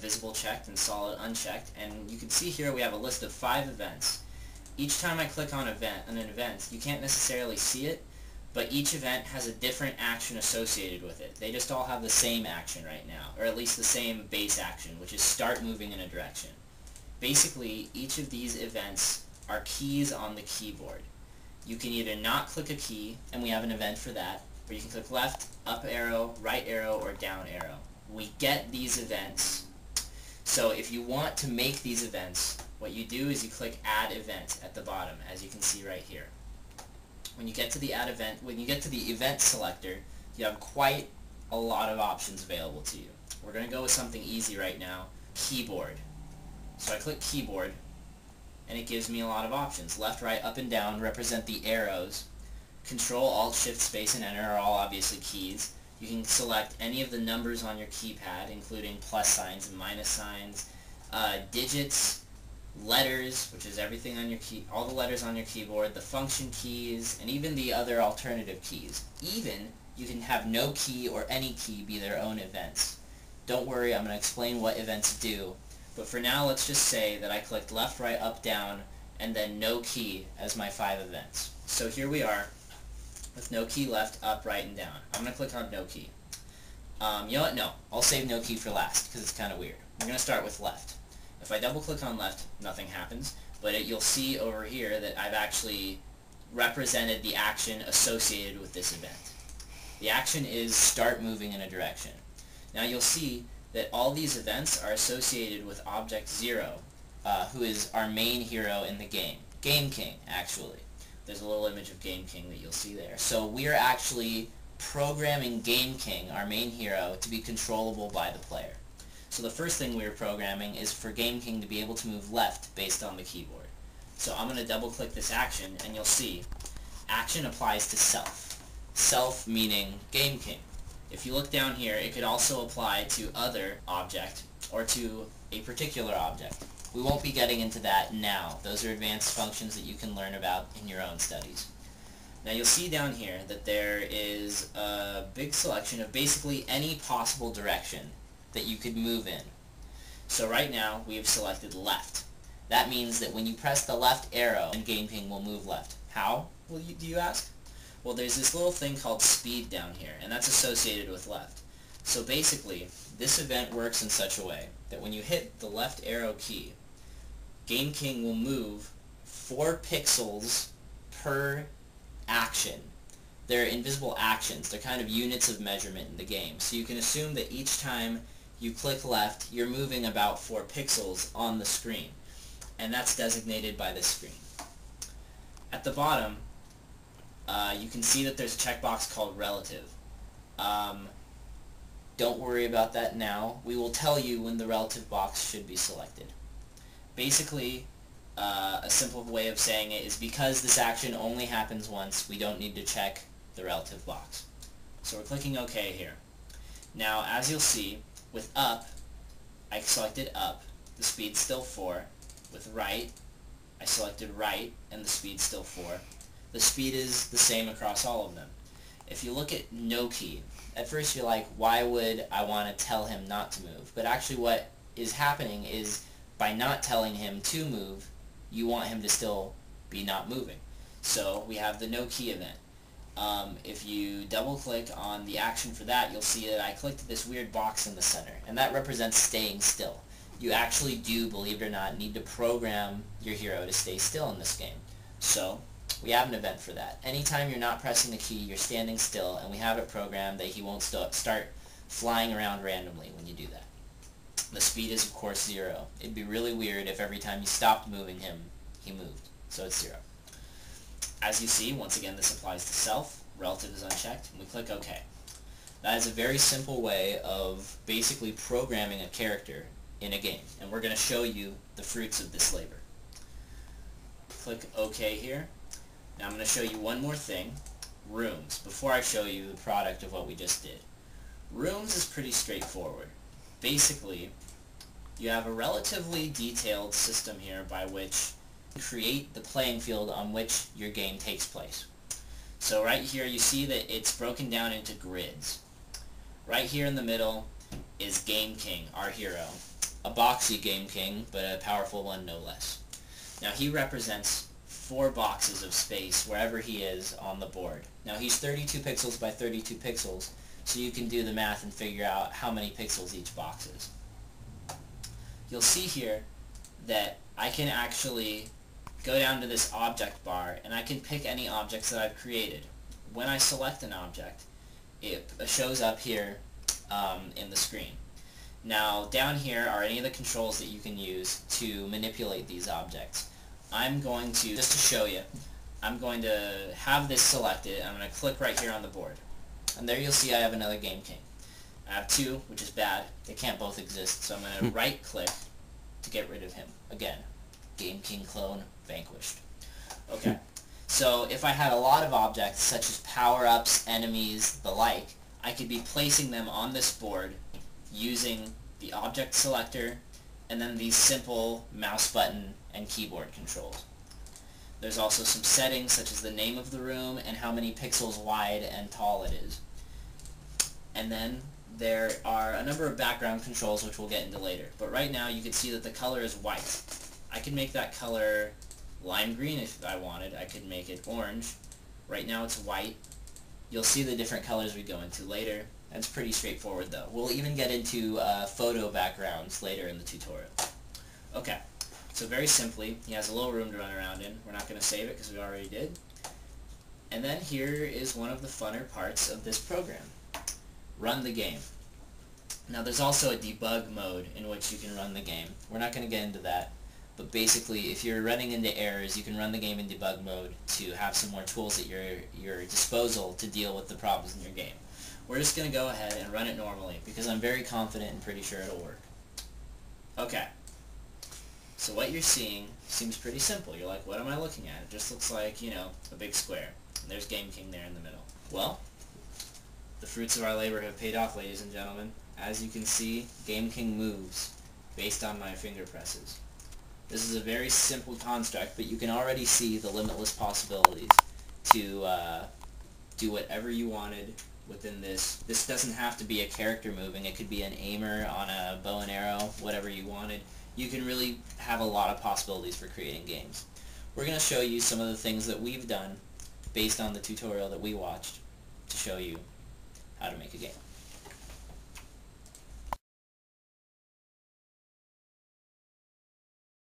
visible checked and solid unchecked, and you can see here we have a list of 5 events. Each time I click on an event, you can't necessarily see it, but each event has a different action associated with it. They just all have the same action right now, or at least the same base action, which is start moving in a direction. Basically, each of these events are keys on the keyboard. You can either not click a key, and we have an event for that, or you can click left, up arrow, right arrow, or down arrow. We get these events. So if you want to make these events, what you do is you click add event at the bottom, as you can see right here. When you get to the event selector, you have quite a lot of options available to you. We're going to go with something easy right now, keyboard. So I click keyboard, and it gives me a lot of options. Left, right, up, and down represent the arrows. Control, Alt, Shift, Space, and Enter are all obviously keys. You can select any of the numbers on your keypad, including plus signs and minus signs, digits, letters, which is everything on your all the letters on your keyboard, the function keys, and even the other alternative keys. Even you can have no key or any key be their own events. Don't worry, I'm going to explain what events do, but for now let's just say that I clicked left, right, up, down, and then no key as my 5 events. So here we are with no key, left, up, right, and down. I'm going to click on no key. You know what? No, I'll save no key for last because it's kind of weird. I'm going to start with left. If I double click on left, nothing happens, but you'll see over here that I've actually represented the action associated with this event. The action is start moving in a direction. Now you'll see that all these events are associated with Object Zero, who is our main hero in the game. Game King, actually. There's a little image of Game King that you'll see there. So we are actually programming Game King, our main hero, to be controllable by the player. So the first thing we are programming is for Game King to be able to move left based on the keyboard. So I'm going to double click this action, and you'll see action applies to self. Self meaning Game King. If you look down here, it could also apply to other object or to a particular object. We won't be getting into that now. Those are advanced functions that you can learn about in your own studies. Now you'll see down here that there is a big selection of basically any possible direction that you could move in. So right now we have selected left. That means that when you press the left arrow, then Game King will move left. How, do you ask? Well, there's this little thing called speed down here, and that's associated with left. So basically, this event works in such a way that when you hit the left arrow key, Game King will move 4 pixels per action. They're invisible actions. They're kind of units of measurement in the game. So you can assume that each time you click left, you're moving about 4 pixels on the screen. And that's designated by this screen. At the bottom, you can see that there's a checkbox called relative. Don't worry about that now. We will tell you when the relative box should be selected. Basically, a simple way of saying it is because this action only happens once, we don't need to check the relative box. So we're clicking OK here. Now, as you'll see, with up, I selected up, the speed's still 4. With right, I selected right, and the speed's still 4. The speed is the same across all of them. If you look at no key, at first you're like, why would I want to tell him not to move? But actually what is happening is by not telling him to move, you want him to still be not moving. So we have the no key event. If you double click on the action for that, you'll see that I clicked this weird box in the center, and that represents staying still. You actually do, believe it or not, need to program your hero to stay still in this game. So we have an event for that. Anytime you're not pressing the key, you're standing still, and we have it programmed that he won't start flying around randomly when you do that. The speed is, of course, 0. It'd be really weird if every time you stopped moving him, he moved. So it's 0. As you see, once again, this applies to self. Relative is unchecked, and we click OK. That is a very simple way of basically programming a character in a game, and we're going to show you the fruits of this labor. Click OK here. Now I'm going to show you one more thing, rooms, before I show you the product of what we just did. Rooms is pretty straightforward. Basically, you have a relatively detailed system here by which you create the playing field on which your game takes place. So right here you see that it's broken down into grids. Right here in the middle is Game King, our hero. a boxy Game King, but a powerful one no less. Now he represents 4 boxes of space wherever he is on the board. Now he's 32 pixels by 32 pixels, so you can do the math and figure out how many pixels each box is. You'll see here that I can actually go down to this object bar and I can pick any objects that I've created. When I select an object, it shows up here in the screen. Now down here are any of the controls that you can use to manipulate these objects. I'm going to, just to show you, I'm going to have this selected and I'm going to click right here on the board. And there you'll see I have another Game King. I have 2, which is bad. They can't both exist, so I'm going to right click to get rid of him. Again, Game King clone vanquished. Okay, so if I had a lot of objects such as power-ups, enemies, the like, I could be placing them on this board using the object selector and then these simple mouse button and keyboard controls. There's also some settings such as the name of the room and how many pixels wide and tall it is. And then there are a number of background controls which we'll get into later. But right now you can see that the color is white. I can make that color lime green if I wanted. I could make it orange. Right now it's white. You'll see the different colors we go into later. That's pretty straightforward though. We'll even get into photo backgrounds later in the tutorial. Okay, so very simply, he has a little room to run around in. We're not going to save it because we already did. And then here is one of the funner parts of this program. Run the game. Now there's also a debug mode in which you can run the game. We're not going to get into that, but basically if you're running into errors, you can run the game in debug mode to have some more tools at your disposal to deal with the problems in your game. We're just going to go ahead and run it normally because I'm very confident and pretty sure it'll work. Okay. So what you're seeing seems pretty simple. You're like, what am I looking at? It just looks like, you know, a big square. And there's Game King there in the middle. Well, the fruits of our labor have paid off, ladies and gentlemen. As you can see, Game King moves based on my finger presses. This is a very simple construct, but you can already see the limitless possibilities to do whatever you wanted within this. This doesn't have to be a character moving. It could be an aimer on a bow and arrow, whatever you wanted. You can really have a lot of possibilities for creating games. We're going to show you some of the things that we've done based on the tutorial that we watched to show you how to make a game.